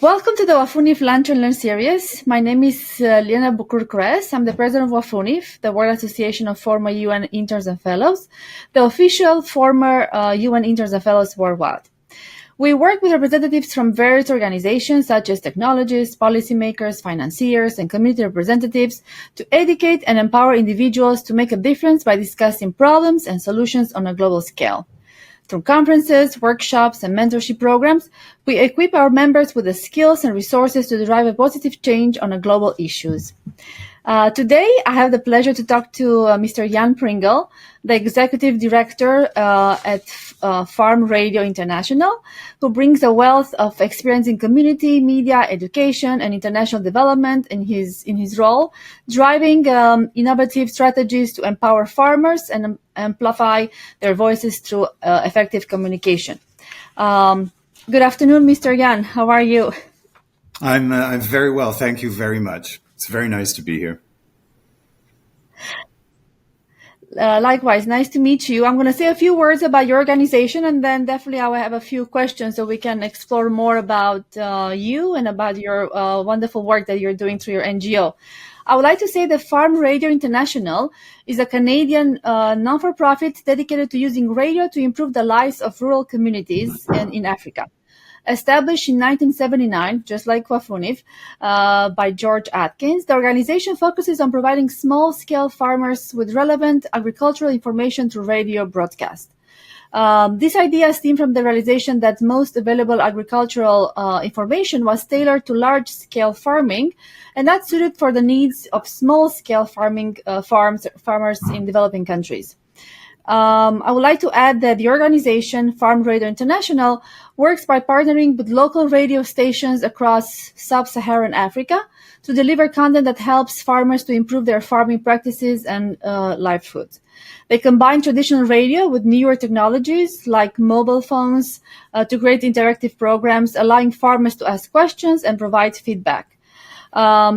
Welcome to the WAFUNIF Lunch and Learn series. My name is Liliana Bucur Cress. I'm the president of WAFUNIF, the World Association of Former UN Interns and Fellows, the official former UN Interns and Fellows worldwide. We work with representatives from various organizations such as technologists, policymakers, financiers, and community representatives to educate and empower individuals to make a difference by discussing problems and solutions on a global scale. Through conferences, workshops, and mentorship programs, we equip our members with the skills and resources to drive a positive change on global issues. Today, I have the pleasure to talk to Mr. Jan Pringle, the Executive Director at Farm Radio International, who brings a wealth of experience in community, media, education, and international development in his role, driving innovative strategies to empower farmers and amplify their voices through effective communication. Good afternoon, Mr. Jan. How are you? I'm very well. Thank you very much. It's very nice to be here. Likewise, nice to meet you. I'm going to say a few words about your organization, and then definitely I will have a few questions so we can explore more about you and about your wonderful work that you're doing through your NGO. I would like to say that Farm Radio International is a Canadian non-for-profit dedicated to using radio to improve the lives of rural communities in Africa. Established in 1979, just like WAFUNIF, by George Atkins, the organization focuses on providing small-scale farmers with relevant agricultural information through radio broadcast. This idea stemmed from the realization that most available agricultural information was tailored to large-scale farming, and that's suited for the needs of small-scale farming farmers in developing countries. I would like to add that the organization, Farm Radio International, works by partnering with local radio stations across sub-Saharan Africa to deliver content that helps farmers to improve their farming practices and livelihoods. They combine traditional radio with newer technologies like mobile phones to create interactive programs, allowing farmers to ask questions and provide feedback.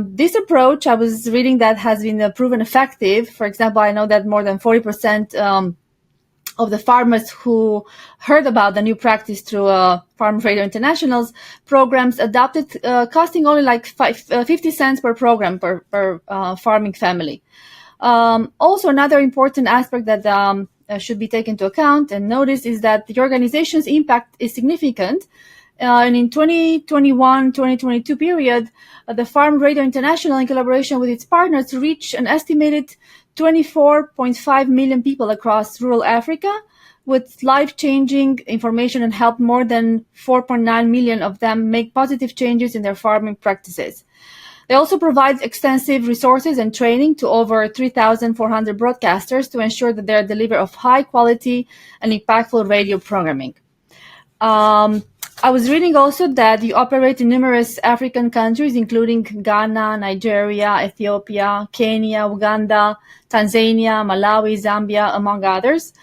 This approach, I was reading that has been proven effective. For example, I know that more than 40% of the farmers who heard about the new practice through Farm Radio International's programs adopted, costing only like 50 cents per program per farming family. Also, another important aspect that should be taken into account and noticed is that the organization's impact is significant. And in 2021-2022 period, the Farm Radio International, in collaboration with its partners, reached an estimated 24.5 million people across rural Africa with life-changing information and helped more than 4.9 million of them make positive changes in their farming practices. They also provide extensive resources and training to over 3,400 broadcasters to ensure that they are delivered of high quality and impactful radio programming. I was reading also that you operate in numerous African countries, including Ghana, Nigeria, Ethiopia, Kenya, Uganda, Tanzania, Malawi, Zambia, among others.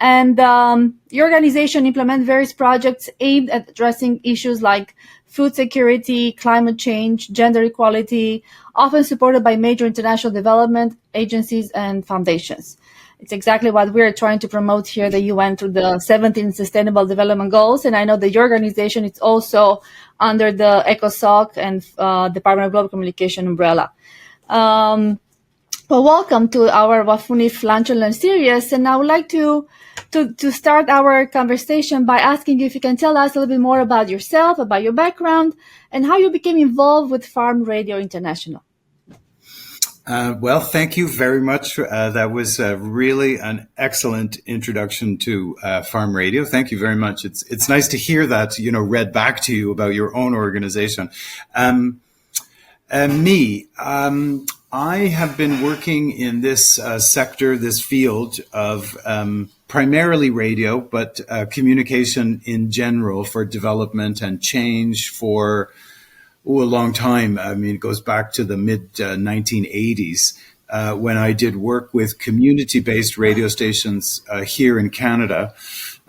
And your organization implements various projects aimed at addressing issues like food security, climate change, gender equality, often supported by major international development agencies and foundations. It's exactly what we're trying to promote here at the UN through the 17 Sustainable Development Goals. And I know that your organization is also under the ECOSOC and Department of Global Communication umbrella. Well, welcome to our WAFUNIF Lunch and Learn series. And I would like to start our conversation by asking you if you can tell us a little bit more about yourself, about your background, and how you became involved with Farm Radio International. Well, thank you very much. That was really an excellent introduction to Farm Radio. Thank you very much. It's nice to hear that, read back to you about your own organization. I have been working in this sector, this field of primarily radio, but communication in general for development and change for a long time. I mean, it goes back to the mid 1980s when I did work with community-based radio stations here in Canada,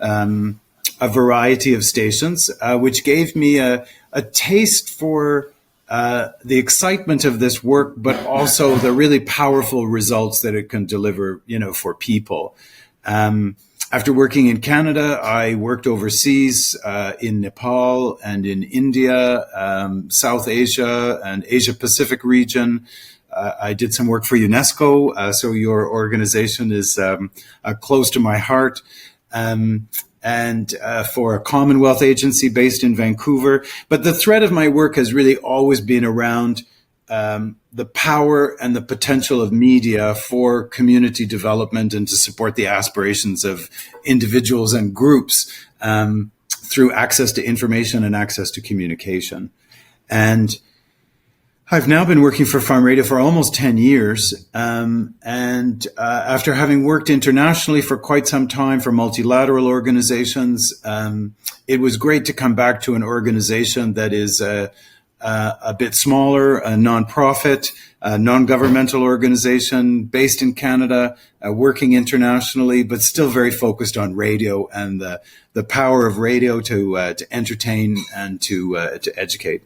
a variety of stations, which gave me a taste for the excitement of this work, but also the really powerful results that it can deliver, for people. After working in Canada, I worked overseas in Nepal and in India, South Asia and Asia Pacific region. I did some work for UNESCO, so your organization is close to my heart. And for a Commonwealth agency based in Vancouver. But the thread of my work has really always been around the power and the potential of media for community development and to support the aspirations of individuals and groups through access to information and access to communication. And I've now been working for Farm Radio for almost 10 years. After having worked internationally for quite some time for multilateral organizations, it was great to come back to an organization that is a bit smaller, a nonprofit, a non-governmental organization based in Canada, working internationally, but still very focused on radio and the power of radio to entertain and to educate.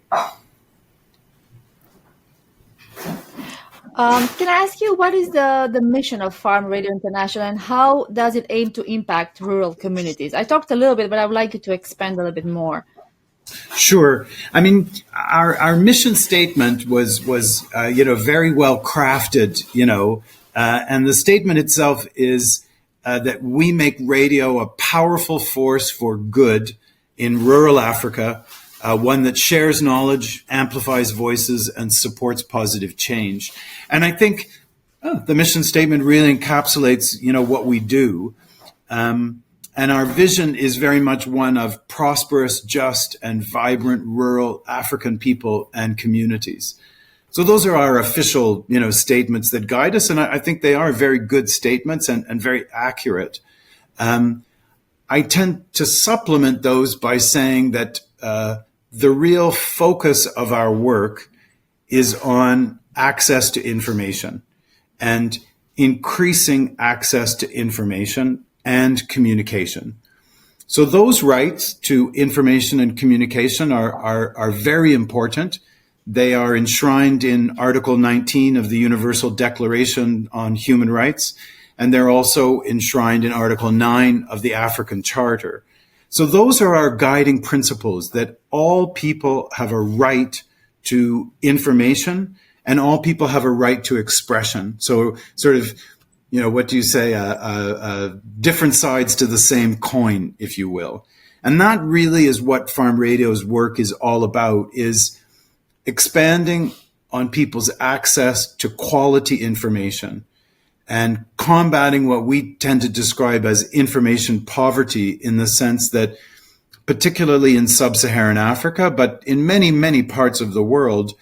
Can I ask you, what is the mission of Farm Radio International and how does it aim to impact rural communities? I talked a little bit, but I would like you to expand a little bit more. Sure. I mean, our mission statement was very well crafted, and the statement itself is that we make radio a powerful force for good in rural Africa, one that shares knowledge, amplifies voices, and supports positive change. And I think the mission statement really encapsulates, what we do. And our vision is very much one of prosperous, just, and vibrant rural African people and communities. So those are our official, statements that guide us. And I think they are very good statements and very accurate. I tend to supplement those by saying that the real focus of our work is on access to information and increasing access to information and communication. So those rights to information and communication are very important. They are enshrined in Article 19 of the Universal Declaration on Human Rights, and they're also enshrined in Article 9 of the African Charter. So those are our guiding principles, that all people have a right to information and all people have a right to expression. So sort of, what do you say, different sides to the same coin, if you will. And that really is what Farm Radio's work is all about, is expanding on people's access to quality information and combating what we tend to describe as information poverty, in the sense that, particularly in sub-Saharan Africa, but in many, many parts of the world,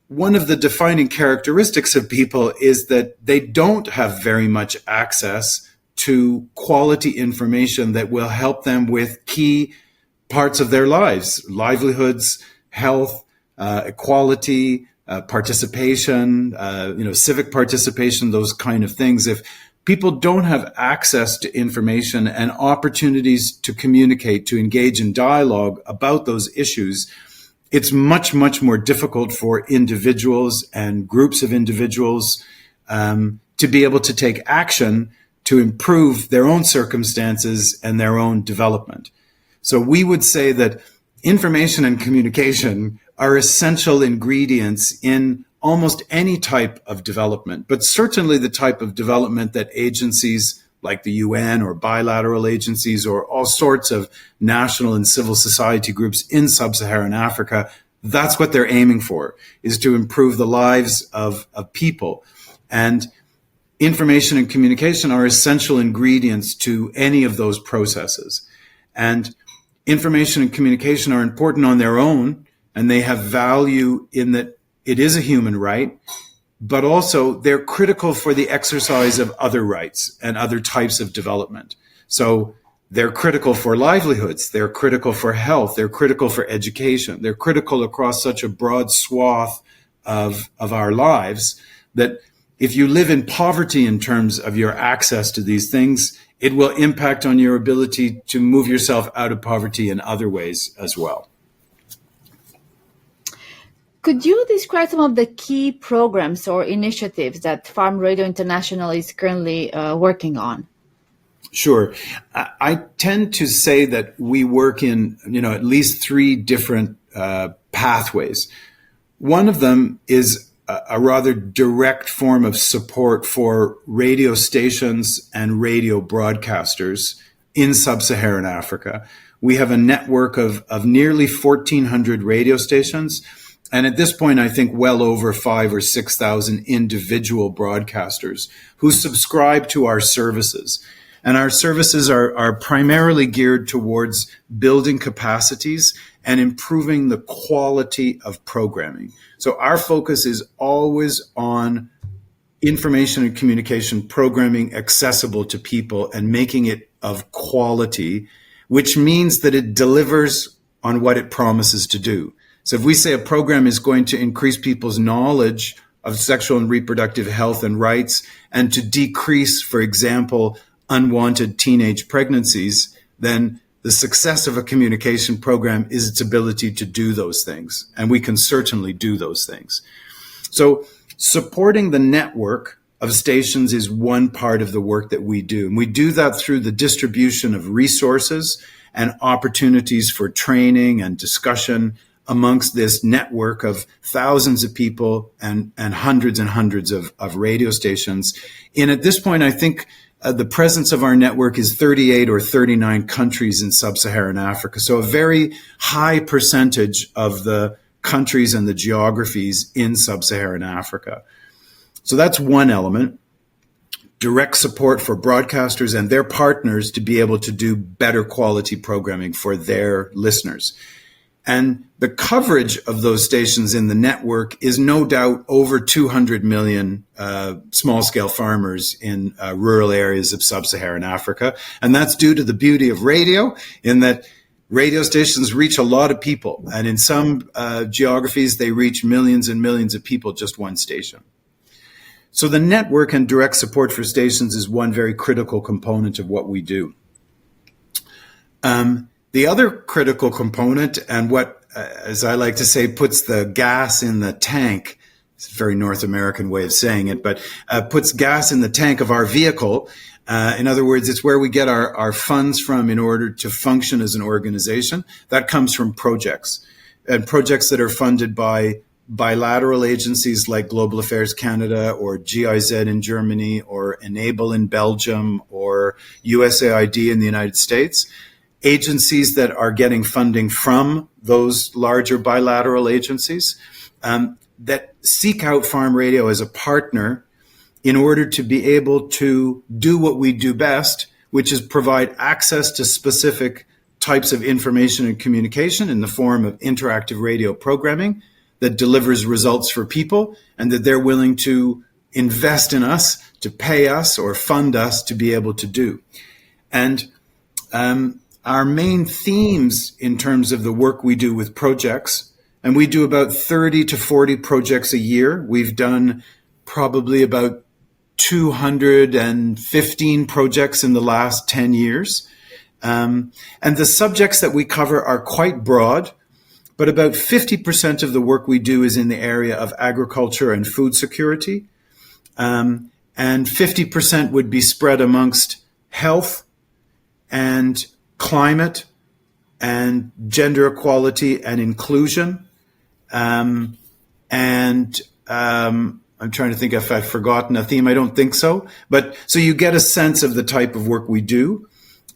one of the defining characteristics of people is that they don't have very much access to quality information that will help them with key parts of their lives: livelihoods, health, equality, participation, civic participation, those kind of things. If people don't have access to information and opportunities to communicate, to engage in dialogue about those issues, it's much, much more difficult for individuals and groups of individuals to be able to take action to improve their own circumstances and their own development. So we would say that information and communication are essential ingredients in almost any type of development, but certainly the type of development that agencies like the UN or bilateral agencies or all sorts of national and civil society groups in sub-Saharan Africa, that's what they're aiming for, is to improve the lives of people. And information and communication are essential ingredients to any of those processes. And information and communication are important on their own, and they have value in that it is a human right, but also they're critical for the exercise of other rights and other types of development. So they're critical for livelihoods, they're critical for health, they're critical for education, they're critical across such a broad swath of our lives that if you live in poverty in terms of your access to these things, it will impact on your ability to move yourself out of poverty in other ways as well. Could you describe some of the key programs or initiatives that Farm Radio International is currently working on? Sure. I tend to say that we work in, at least three different pathways. One of them is a rather direct form of support for radio stations and radio broadcasters in sub-Saharan Africa. We have a network of nearly 1,400 radio stations. And at this point, I think well over 5,000 or 6,000 individual broadcasters who subscribe to our services. And our services are primarily geared towards building capacities and improving the quality of programming. So our focus is always on information and communication programming accessible to people and making it of quality, which means that it delivers on what it promises to do. So if we say a program is going to increase people's knowledge of sexual and reproductive health and rights and to decrease, for example, unwanted teenage pregnancies, then the success of a communication program is its ability to do those things. And we can certainly do those things. So supporting the network of stations is one part of the work that we do. And we do that through the distribution of resources and opportunities for training and discussion amongst this network of thousands of people and hundreds of radio stations. And at this point, I think the presence of our network is 38 or 39 countries in sub-Saharan Africa. So a very high percentage of the countries and the geographies in sub-Saharan Africa. So that's one element. Direct support for broadcasters and their partners to be able to do better quality programming for their listeners. And the coverage of those stations in the network is no doubt over 200 million small-scale farmers in rural areas of sub-Saharan Africa. And that's due to the beauty of radio, in that radio stations reach a lot of people. And in some geographies, they reach millions and millions of people, just one station. So the network and direct support for stations is one very critical component of what we do. The other critical component, and what, as I like to say, puts the gas in the tank, it's a very North American way of saying it, but puts gas in the tank of our vehicle. In other words, it's where we get our funds from in order to function as an organization. That comes from projects, and projects that are funded by bilateral agencies like Global Affairs Canada or GIZ in Germany or Enable in Belgium or USAID in the United States. Agencies that are getting funding from those larger bilateral agencies that seek out farm radio as a partner in order to be able to do what we do best, which is provide access to specific types of information and communication in the form of interactive radio programming that delivers results for people, and that they're willing to invest in us, to pay us or fund us to be able to do. And our main themes in terms of the work we do with projects, and we do about 30 to 40 projects a year. We've done probably about 215 projects in the last 10 years. And the subjects that we cover are quite broad, but about 50% of the work we do is in the area of agriculture and food security. And 50% would be spread amongst health and climate and gender equality and inclusion. I'm trying to think if I've forgotten a theme. I don't think so. But so you get a sense of the type of work we do.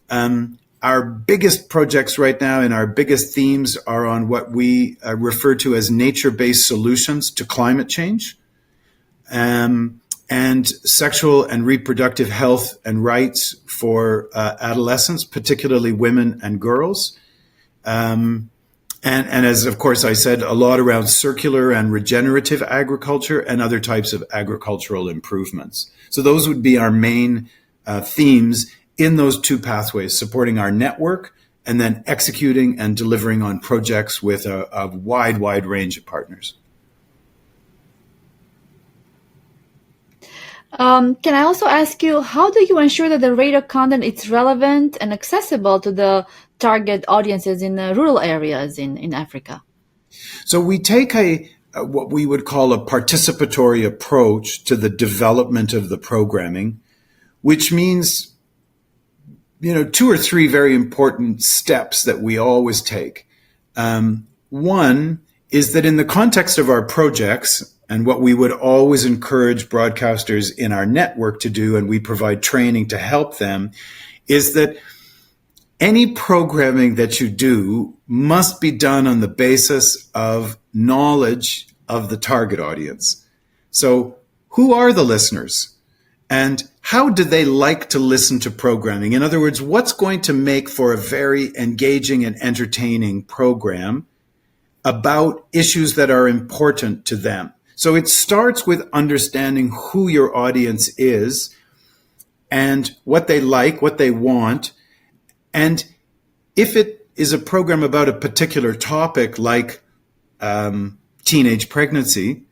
Our biggest projects right now and our biggest themes are on what we refer to as nature-based solutions to climate change, and sexual and reproductive health and rights for adolescents, particularly women and girls. And as, of course, I said, a lot around circular and regenerative agriculture and other types of agricultural improvements. So those would be our main themes in those two pathways, supporting our network and then executing and delivering on projects with a wide range of partners. Can I also ask you, how do you ensure that the radio content is relevant and accessible to the target audiences in rural areas in Africa? So we take what we would call a participatory approach to the development of the programming, which means two or three very important steps that we always take. One is that in the context of our projects, and what we would always encourage broadcasters in our network to do, and we provide training to help them, is that any programming that you do must be done on the basis of knowledge of the target audience. So who are the listeners? And how do they like to listen to programming? In other words, what's going to make for a very engaging and entertaining program about issues that are important to them? So it starts with understanding who your audience is and what they like, what they want. And if it is a program about a particular topic like teenage pregnancy,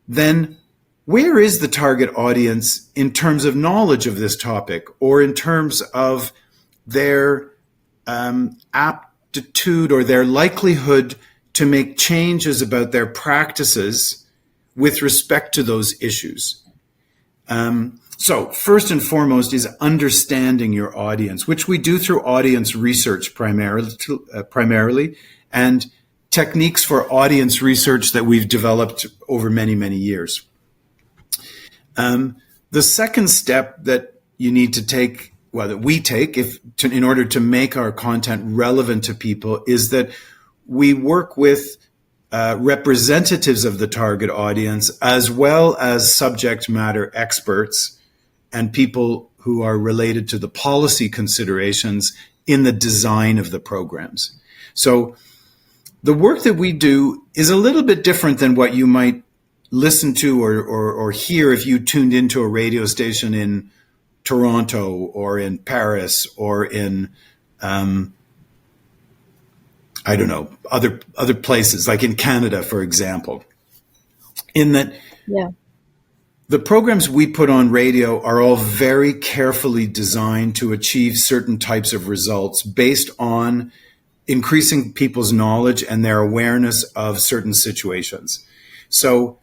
then where is the target audience in terms of knowledge of this topic, or in terms of their aptitude or their likelihood to make changes about their practices with respect to those issues? So first and foremost is understanding your audience, which we do through audience research primarily, and techniques for audience research that we've developed over many, many years. The second step that you need to take, well, that we take in order to make our content relevant to people, is that we work with representatives of the target audience, as well as subject matter experts and people who are related to the policy considerations in the design of the programs. So the work that we do is a little bit different than what you might listen to or hear if you tuned into a radio station in Toronto or in Paris or in I don't know, other places, like in Canada, for example. In that, the programs we put on radio are all very carefully designed to achieve certain types of results based on increasing people's knowledge and their awareness of certain situations. So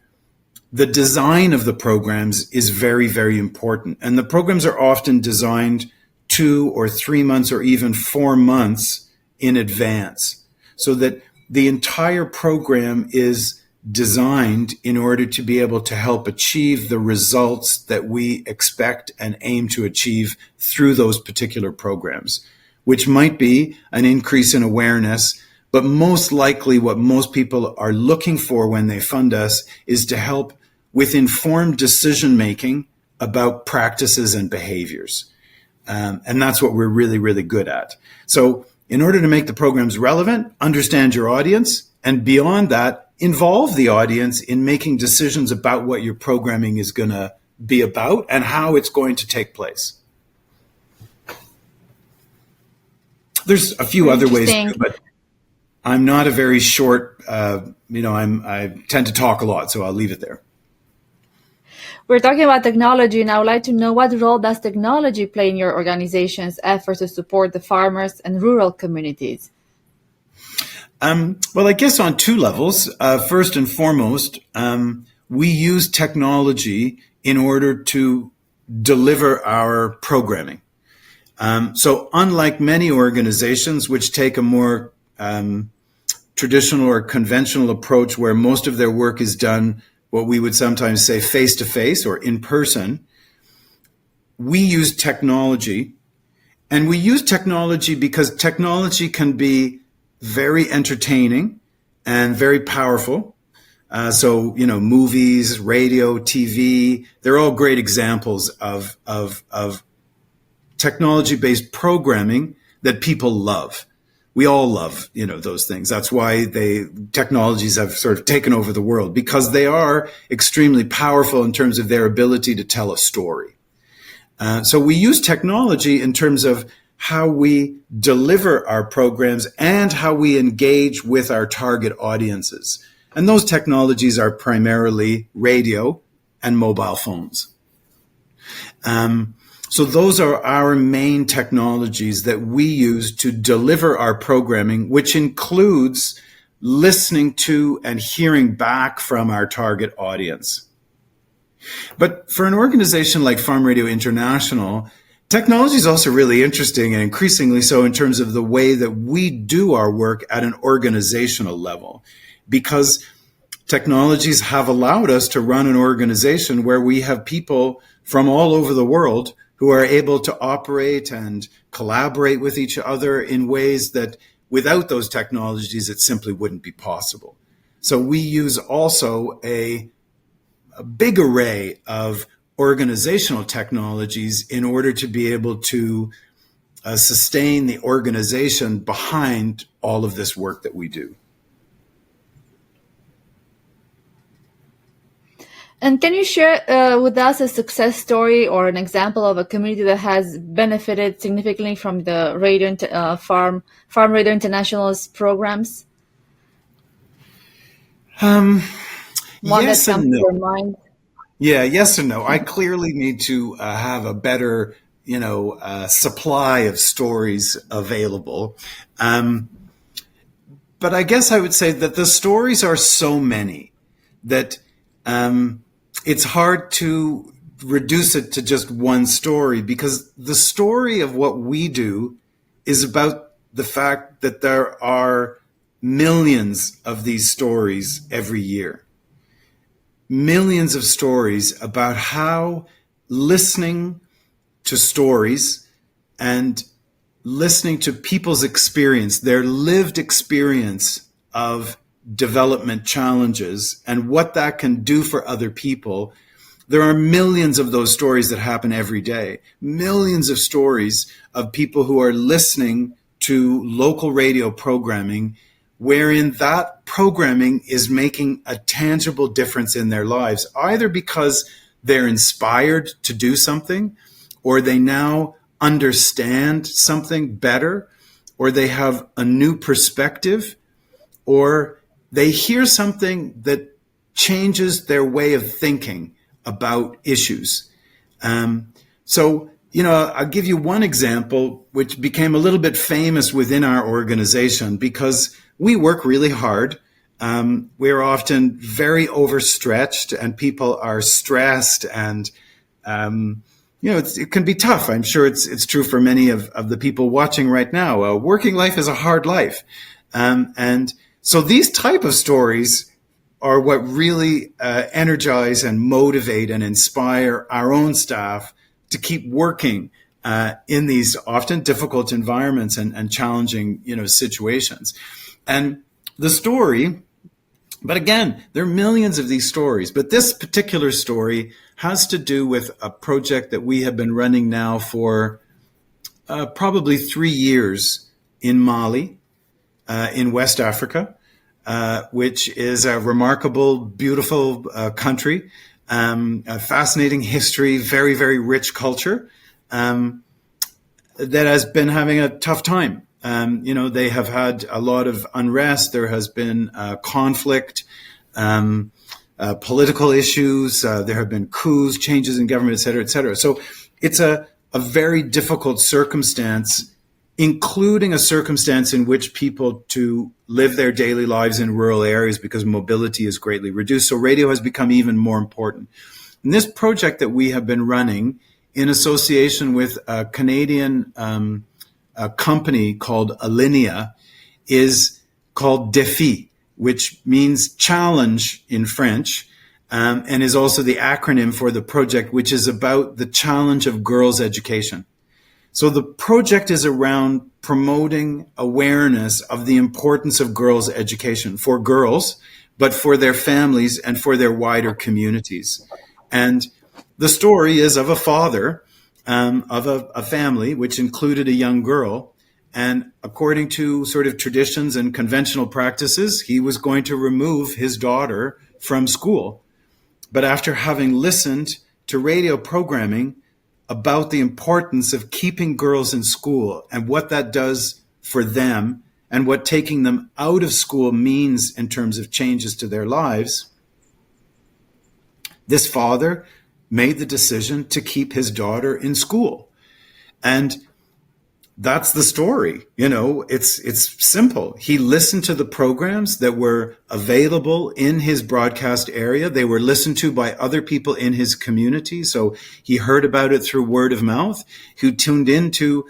the design of the programs is very, very important. And the programs are often designed 2 or 3 months or even 4 months in advance, so that the entire program is designed in order to be able to help achieve the results that we expect and aim to achieve through those particular programs, which might be an increase in awareness. But most likely what most people are looking for when they fund us is to help with informed decision-making about practices and behaviors. And that's what we're really, really good at. So in order to make the programs relevant, understand your audience, and beyond that, involve the audience in making decisions about what your programming is going to be about and how it's going to take place. There's a few other ways too, but I'm not a very short, I tend to talk a lot, so I'll leave it there. We're talking about technology, and I would like to know, what role does technology play in your organization's efforts to support the farmers and rural communities? Well, I guess on 2 levels. First and foremost, we use technology in order to deliver our programming. So unlike many organizations which take a more traditional or conventional approach where most of their work is done, what we would sometimes say face-to-face or in person, we use technology. And we use technology because technology can be very entertaining and very powerful. So, movies, radio, TV, they're all great examples of technology-based programming that people love. We all love, those things. That's why technologies have sort of taken over the world, because they are extremely powerful in terms of their ability to tell a story. So we use technology in terms of how we deliver our programs and how we engage with our target audiences. And those technologies are primarily radio and mobile phones. So those are our main technologies that we use to deliver our programming, which includes listening to and hearing back from our target audience. But for an organization like Farm Radio International, Technology is also really interesting, and increasingly so, in terms of the way that we do our work at an organizational level, because technologies have allowed us to run an organization where we have people from all over the world who are able to operate and collaborate with each other in ways that without those technologies, it simply wouldn't be possible. So we use also a big array of organizational technologies in order to be able to sustain the organization behind all of this work that we do. And can you share with us a success story or an example of a community that has benefited significantly from the Farm Radio International's programs? One Yes that comes and to no. your mind. Yeah, yes and no. I clearly need to have a better, supply of stories available. But I guess I would say that the stories are so many that it's hard to reduce it to just one story, because the story of what we do is about the fact that there are millions of these stories every year. Millions of stories about how listening to stories and listening to people's experience, their lived experience of development challenges and what that can do for other people. There are millions of those stories that happen every day. Millions of stories of people who are listening to local radio programming wherein that programming is making a tangible difference in their lives, either because they're inspired to do something, or they now understand something better, or they have a new perspective, or they hear something that changes their way of thinking about issues. I'll give you one example which became a little bit famous within our organization because we work really hard. We're often very overstretched and people are stressed, and it can be tough. I'm sure it's true for many of the people watching right now. Working life is a hard life. And so these type of stories are what really energize and motivate and inspire our own staff to keep working in these often difficult environments and challenging, situations. And the story, but again, there are millions of these stories, but this particular story has to do with a project that we have been running now for probably 3 years in Mali, in West Africa, which is a remarkable, beautiful country, a fascinating history, very, very rich culture that has been having a tough time. They have had a lot of unrest. There has been conflict, political issues. There have been coups, changes in government, et cetera, et cetera. So it's a very difficult circumstance, including a circumstance in which people to live their daily lives in rural areas because mobility is greatly reduced. So radio has become even more important. And this project that we have been running in association with a Canadian a company called Alinea is called Défi, which means challenge in French, and is also the acronym for the project, which is about the challenge of girls' education. So the project is around promoting awareness of the importance of girls' education for girls, but for their families and for their wider communities. And the story is of a father of a family which included a young girl. And according to sort of traditions and conventional practices, he was going to remove his daughter from school. But after having listened to radio programming about the importance of keeping girls in school and what that does for them and what taking them out of school means in terms of changes to their lives, this father made the decision to keep his daughter in school. And that's the story. It's simple. He listened to the programs that were available in his broadcast area. They were listened to by other people in his community. So he heard about it through word of mouth, who tuned into,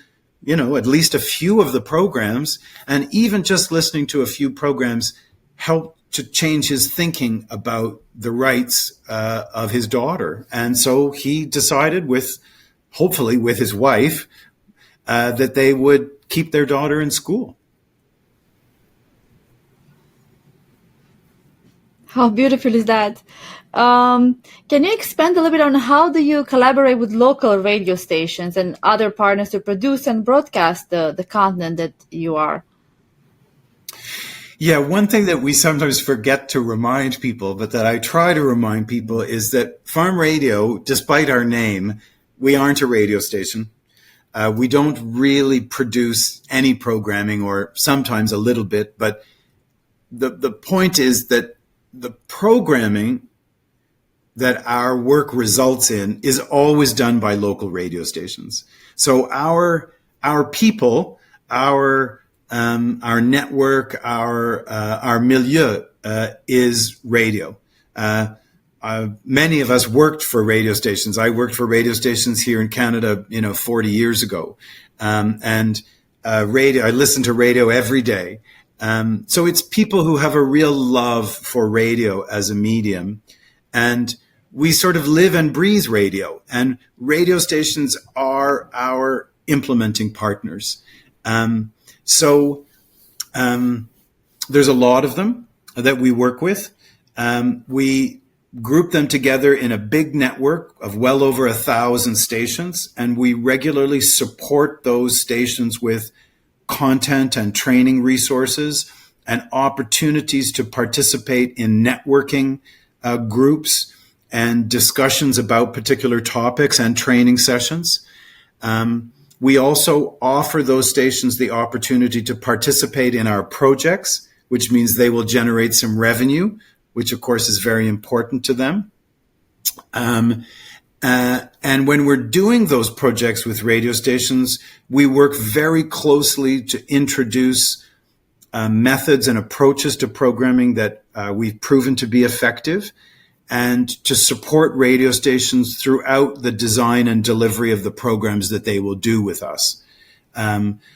at least a few of the programs. And even just listening to a few programs helped to change his thinking about the rights of his daughter. And so he decided hopefully with his wife, that they would keep their daughter in school. How beautiful is that? Can you expand a little bit on how do you collaborate with local radio stations and other partners to produce and broadcast the content that you are? Yeah, one thing that we sometimes forget to remind people, but that I try to remind people, is that Farm Radio, despite our name, we aren't a radio station. We don't really produce any programming, or sometimes a little bit, but the point is that the programming that our work results in is always done by local radio stations. So our people, our network, our milieu is radio. Many of us worked for radio stations. I worked for radio stations here in Canada, 40 years ago. Radio, I listen to radio every day. So it's people who have a real love for radio as a medium. And we sort of live and breathe radio. And radio stations are our implementing partners. So there's a lot of them that we work with. We group them together in a big network of well over 1,000 stations, and we regularly support those stations with content and training resources and opportunities to participate in networking groups and discussions about particular topics and training sessions. We also offer those stations the opportunity to participate in our projects, which means they will generate some revenue, which of course is very important to them. And when we're doing those projects with radio stations, we work very closely to introduce methods and approaches to programming that we've proven to be effective, and to support radio stations throughout the design and delivery of the programs that they will do with us.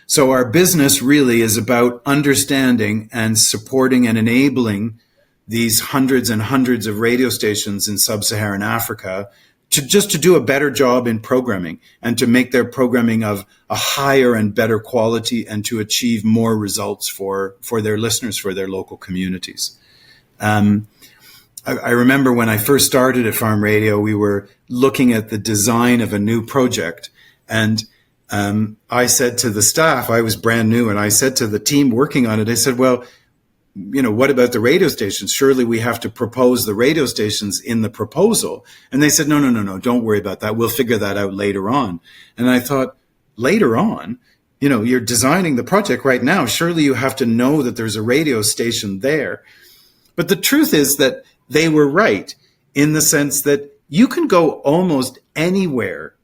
So our business really is about understanding and supporting and enabling these hundreds and hundreds of radio stations in sub-Saharan Africa to do a better job in programming, and to make their programming of a higher and better quality, and to achieve more results for their listeners, for their local communities. I remember when I first started at Farm Radio, we were looking at the design of a new project, and I said to the staff, I was brand new, and I said to the team working on it, I said, well, what about the radio stations? Surely we have to propose the radio stations in the proposal. And they said, no, don't worry about that. We'll figure that out later on. And I thought, later on? You're designing the project right now. Surely you have to know that there's a radio station there. But the truth is that they were right, in the sense that you can go almost anywhere.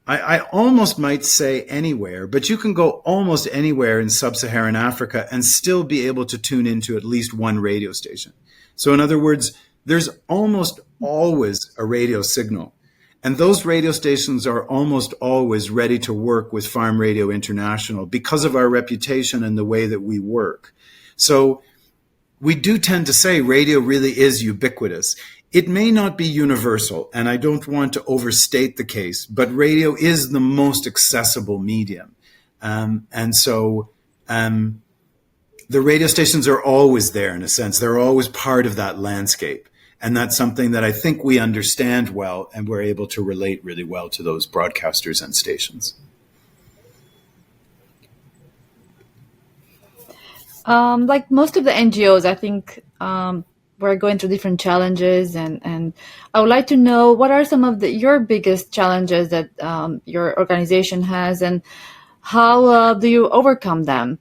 I almost might say anywhere, but you can go almost anywhere in sub-Saharan Africa and still be able to tune into at least one radio station. So in other words, there's almost always a radio signal. And those radio stations are almost always ready to work with Farm Radio International because of our reputation and the way that we work. So we do tend to say radio really is ubiquitous. It may not be universal, and I don't want to overstate the case, but radio is the most accessible medium. And so the radio stations are always there, in a sense. They're always part of that landscape. And that's something that I think we understand well, and we're able to relate really well to those broadcasters and stations. Like most of the NGOs, I think we're going through different challenges, and I would like to know, what are some of your biggest challenges that your organization has, and how do you overcome them?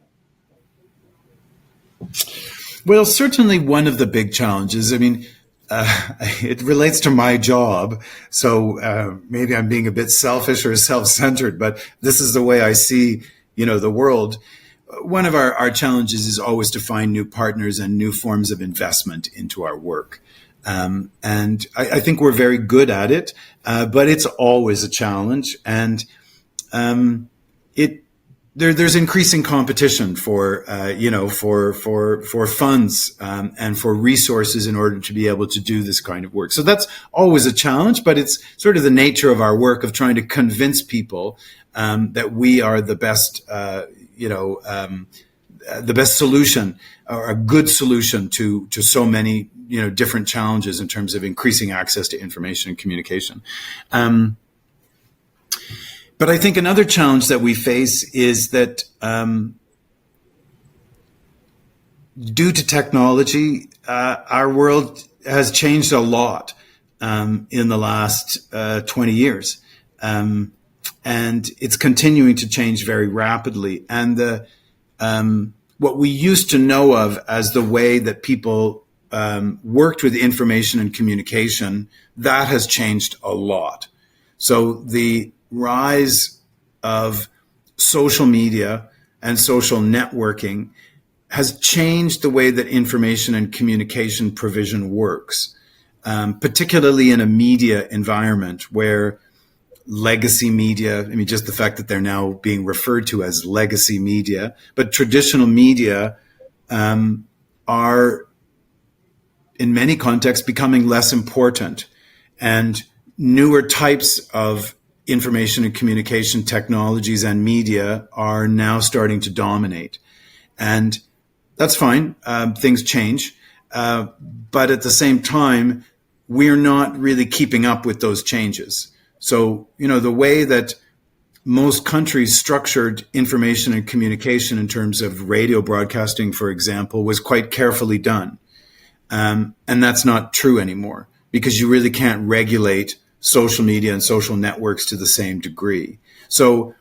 Well, certainly one of the big challenges, it relates to my job, so maybe I'm being a bit selfish or self-centered, but this is the way I see the world, one of our challenges is always to find new partners and new forms of investment into our work. And I think we're very good at it, but it's always a challenge. And there's increasing competition for funds and for resources in order to be able to do this kind of work. So that's always a challenge, but it's sort of the nature of our work of trying to convince people that we are the best, the best solution or a good solution to so many different challenges in terms of increasing access to information and communication. But I think another challenge that we face is that due to technology, our world has changed a lot in the last 20 years. And it's continuing to change very rapidly. And what we used to know of as the way that people worked with information and communication, that has changed a lot. So the rise of social media and social networking has changed the way that information and communication provision works, particularly in a media environment where legacy media, just the fact that they're now being referred to as legacy media, but traditional media are in many contexts becoming less important, and newer types of information and communication technologies and media are now starting to dominate. And that's fine. Things change. But at the same time, we're not really keeping up with those changes. So, the way that most countries structured information and communication in terms of radio broadcasting, for example, was quite carefully done. And that's not true anymore, because you really can't regulate social media and social networks to the same degree. So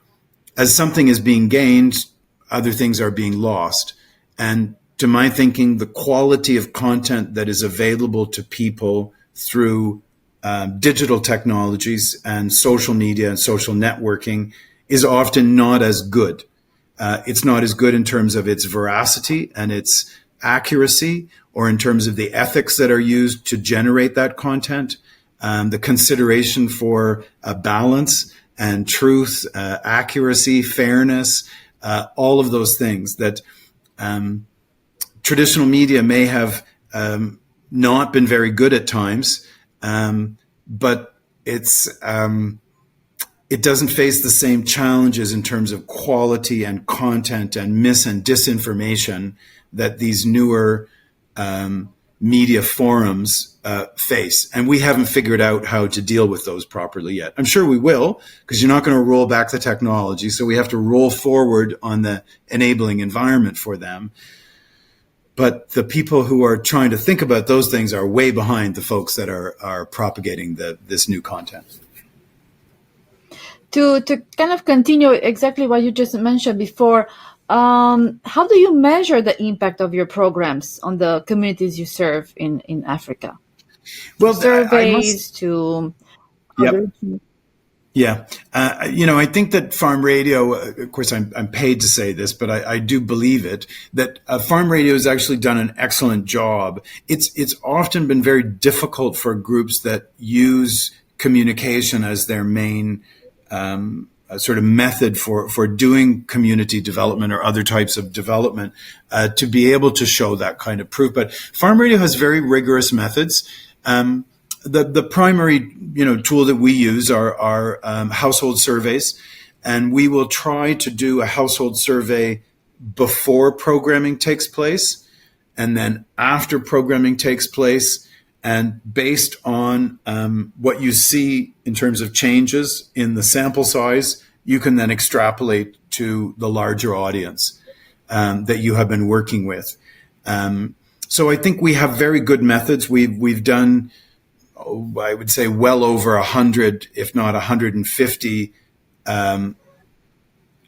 as something is being gained, other things are being lost. And to my thinking, the quality of content that is available to people through digital technologies and social media and social networking is often not as good. It's not as good in terms of its veracity and its accuracy, or in terms of the ethics that are used to generate that content. The consideration for balance and truth, accuracy, fairness, all of those things that traditional media may have not been very good at times, but it doesn't face the same challenges in terms of quality and content and mis and disinformation that these newer media forums face. And we haven't figured out how to deal with those properly yet. I'm sure we will, because you're not going to roll back the technology. So we have to roll forward on the enabling environment for them. But the people who are trying to think about those things are way behind the folks that are propagating this new content. To kind of continue exactly what you just mentioned before, how do you measure the impact of your programs on the communities you serve in Africa? Well, surveys to... Yep. Yeah. I think that farm radio, of course, I'm paid to say this, but I do believe it, that farm radio has actually done an excellent job. It's often been very difficult for groups that use communication as their main sort of method for doing community development or other types of development to be able to show that kind of proof. But farm radio has very rigorous methods. The primary tool that we use are household surveys, and we will try to do a household survey before programming takes place and then after programming takes place. And based on what you see in terms of changes in the sample size, you can then extrapolate to the larger audience that you have been working with. So I think we have very good methods. We've done, I would say, well over 100, if not 150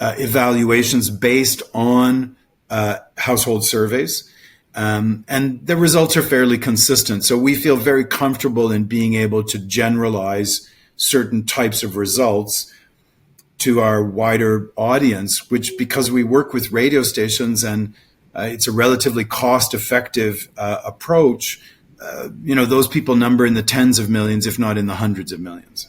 evaluations based on household surveys. And the results are fairly consistent. So we feel very comfortable in being able to generalize certain types of results to our wider audience, which, because we work with radio stations and it's a relatively cost-effective approach, those people number in the tens of millions, if not in the hundreds of millions.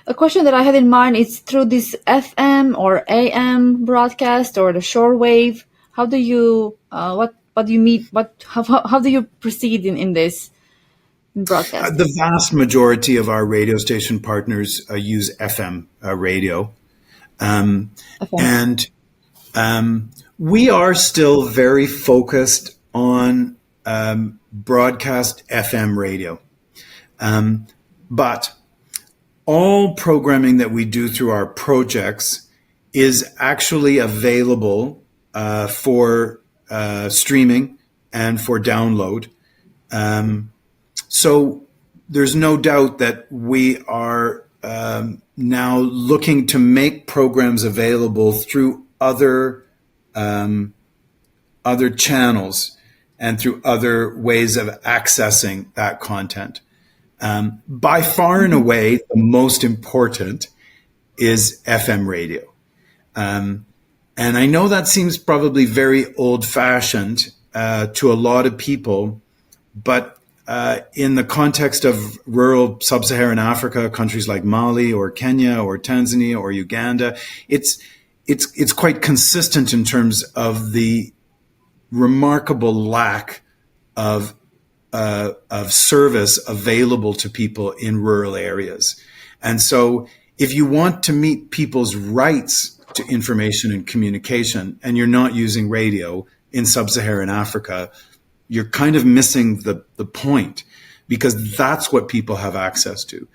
A question that I had in mind is through this FM or AM broadcast or the shortwave. How do you what do you mean? How do you proceed in this broadcast? The vast majority of our radio station partners use FM radio, and we are still very focused on broadcast FM radio, but all programming that we do through our projects is actually available for streaming and for download. So there's no doubt that we are now looking to make programs available through other channels and through other ways of accessing that content. By far and away, the most important is FM radio. And I know that seems probably very old-fashioned to a lot of people, but in the context of rural sub-Saharan Africa, countries like Mali or Kenya or Tanzania or Uganda, it's quite consistent in terms of the remarkable lack of service available to people in rural areas. And so if you want to meet people's rights to information and communication, and you're not using radio in sub-Saharan Africa, you're kind of missing the point, because that's what people have access to.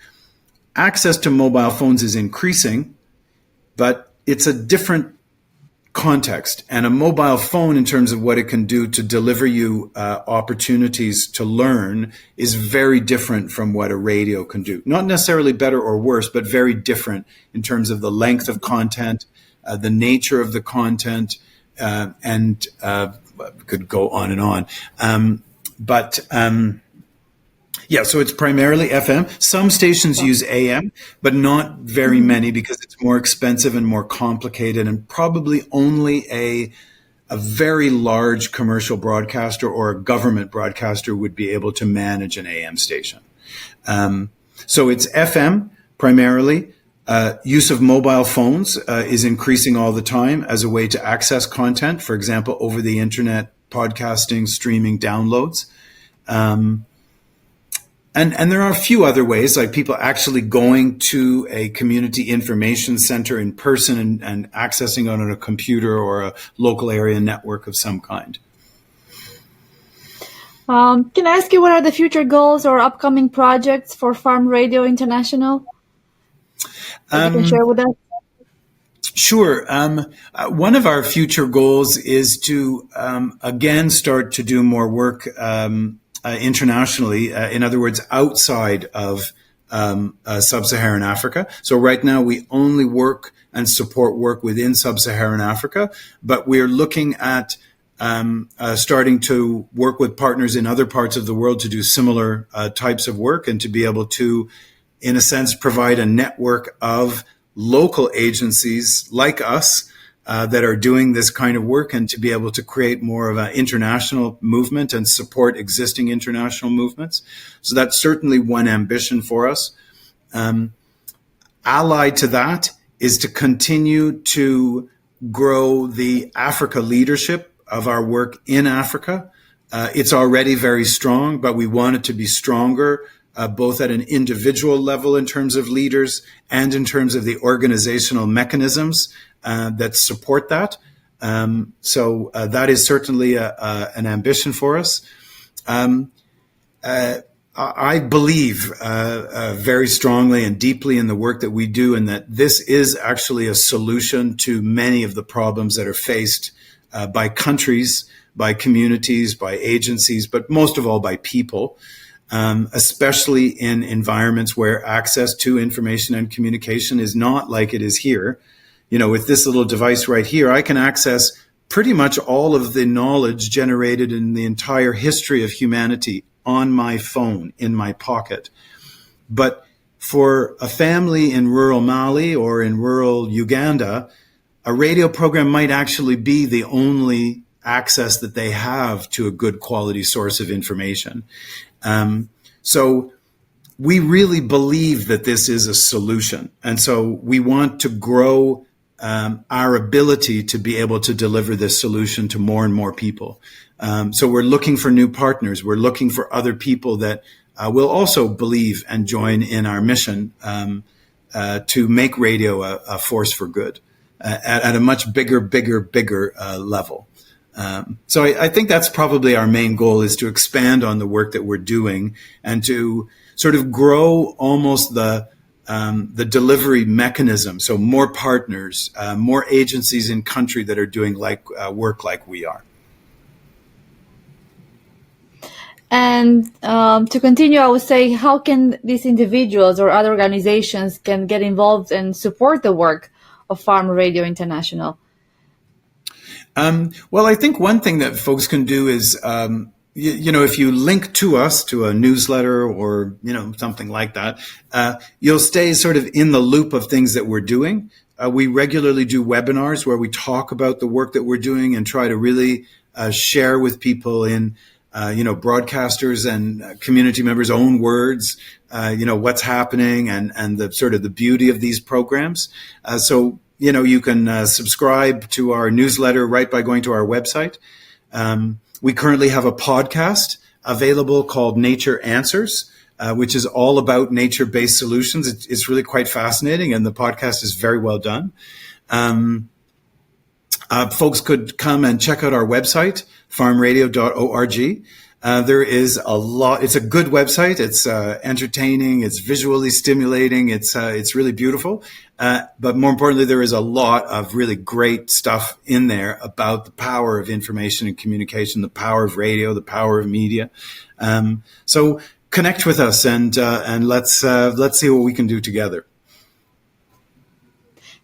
Access to mobile phones is increasing, but it's a different context. And a mobile phone, in terms of what it can do to deliver you opportunities to learn, is very different from what a radio can do. Not necessarily better or worse, but very different in terms of the length of content, the nature of the content, and could go on and on. Yeah, so it's primarily FM. Some stations use AM, but not very many, because it's more expensive and more complicated, and probably only a very large commercial broadcaster or a government broadcaster would be able to manage an AM station. So it's FM primarily. Use of mobile phones is increasing all the time as a way to access content, for example, over the internet, podcasting, streaming, downloads. And there are a few other ways, like people actually going to a community information center in person and accessing it on a computer or a local area network of some kind. Can I ask you, what are the future goals or upcoming projects for Farm Radio International that you can share with us? Sure. One of our future goals is to, again, start to do more work internationally, in other words, outside of sub-Saharan Africa. So right now we only work and support work within sub-Saharan Africa, but we're looking at starting to work with partners in other parts of the world to do similar types of work, and to be able to, in a sense, provide a network of local agencies like us that are doing this kind of work, and to be able to create more of an international movement and support existing international movements. So that's certainly one ambition for us. Allied to that is to continue to grow the Africa leadership of our work in Africa. It's already very strong, but we want it to be stronger, both at an individual level in terms of leaders and in terms of the organizational mechanisms that support that. So that is certainly an ambition for us. I believe very strongly and deeply in the work that we do, and that this is actually a solution to many of the problems that are faced by countries, by communities, by agencies, but most of all by people. Especially in environments where access to information and communication is not like it is here. You know, with this little device right here, I can access pretty much all of the knowledge generated in the entire history of humanity on my phone, in my pocket. But for a family in rural Mali or in rural Uganda, a radio program might actually be the only access that they have to a good quality source of information. So we really believe that this is a solution. And so we want to grow our ability to be able to deliver this solution to more and more people. So we're looking for new partners. We're looking for other people that will also believe and join in our mission to make radio a force for good at a much bigger level. So I think that's probably our main goal, is to expand on the work that we're doing and to sort of grow almost the delivery mechanism. So more partners, more agencies in country that are doing work like we are. And to continue, I would say, how can these individuals or other organizations can get involved and support the work of Farm Radio International? Well, I think one thing that folks can do is, if you link to us, to a newsletter or, something like that, you'll stay sort of in the loop of things that we're doing. We regularly do webinars where we talk about the work that we're doing and try to really share with people in broadcasters and community members' own words, what's happening and the sort of the beauty of these programs. So you can subscribe to our newsletter right by going to our website. We currently have a podcast available called Nature Answers, which is all about nature-based solutions. It's really quite fascinating, and the podcast is very well done. Folks could come and check out our website, farmradio.org. There is a lot. It's a good website. It's entertaining. It's visually stimulating. It's really beautiful. But more importantly, there is a lot of really great stuff in there about the power of information and communication, the power of radio, the power of media. So connect with us and let's see what we can do together.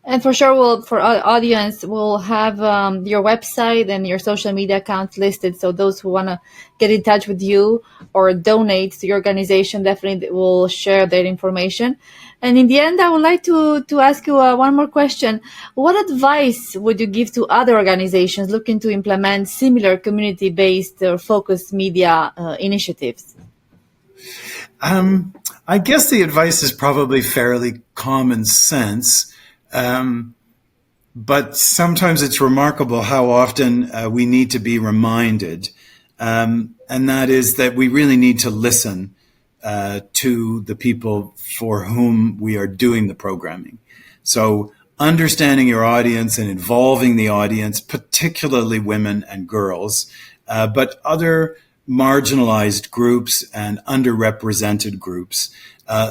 And for sure, for our audience, we'll have your website and your social media accounts listed. So those who want to get in touch with you or donate to your organization definitely will share their information. And in the end, I would like to ask you one more question. What advice would you give to other organizations looking to implement similar community-based or focused media initiatives? I guess the advice is probably fairly common sense. But sometimes it's remarkable how often we need to be reminded, and that is that we really need to listen to the people for whom we are doing the programming. So understanding your audience and involving the audience, particularly women and girls, but other marginalized groups and underrepresented groups,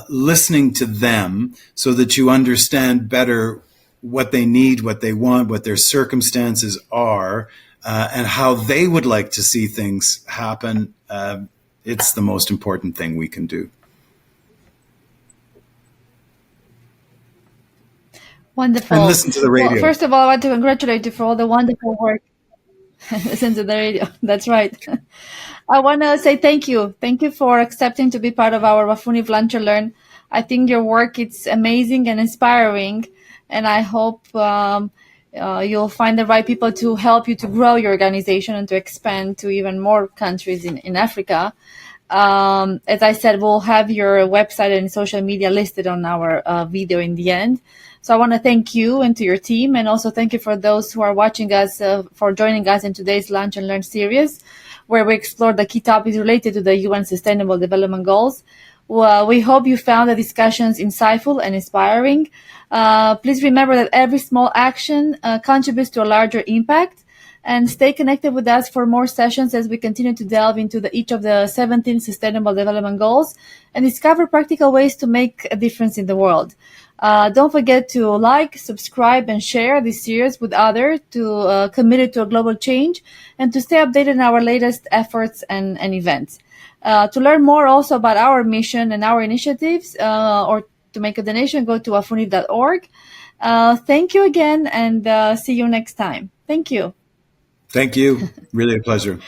listening to them so that you understand better what they need, what they want, what their circumstances are, and how they would like to see things happen. It's the most important thing we can do. Wonderful. And listen to the radio. Well, first of all, I want to congratulate you for all the wonderful work. Listen to the radio. That's right. I want to say thank you. Thank you for accepting to be part of our WAFUNIF Lunch and Learn. I think your work is amazing and inspiring, and I hope you'll find the right people to help you to grow your organization and to expand to even more countries in Africa. As I said, we'll have your website and social media listed on our video in the end. So I want to thank you and to your team, and also thank you for those who are watching us for joining us in today's Lunch and Learn series, where we explore the key topics related to the UN Sustainable Development Goals. Well, we hope you found the discussions insightful and inspiring. Please remember that every small action contributes to a larger impact, and stay connected with us for more sessions as we continue to delve into each of the 17 Sustainable Development Goals and discover practical ways to make a difference in the world. Don't forget to like, subscribe, and share this series with others to committed to a global change and to stay updated on our latest efforts and events. To learn more also about our mission and our initiatives or to make a donation, go to wafunif.org. Thank you again, and see you next time. Thank you. Thank you. Really a pleasure.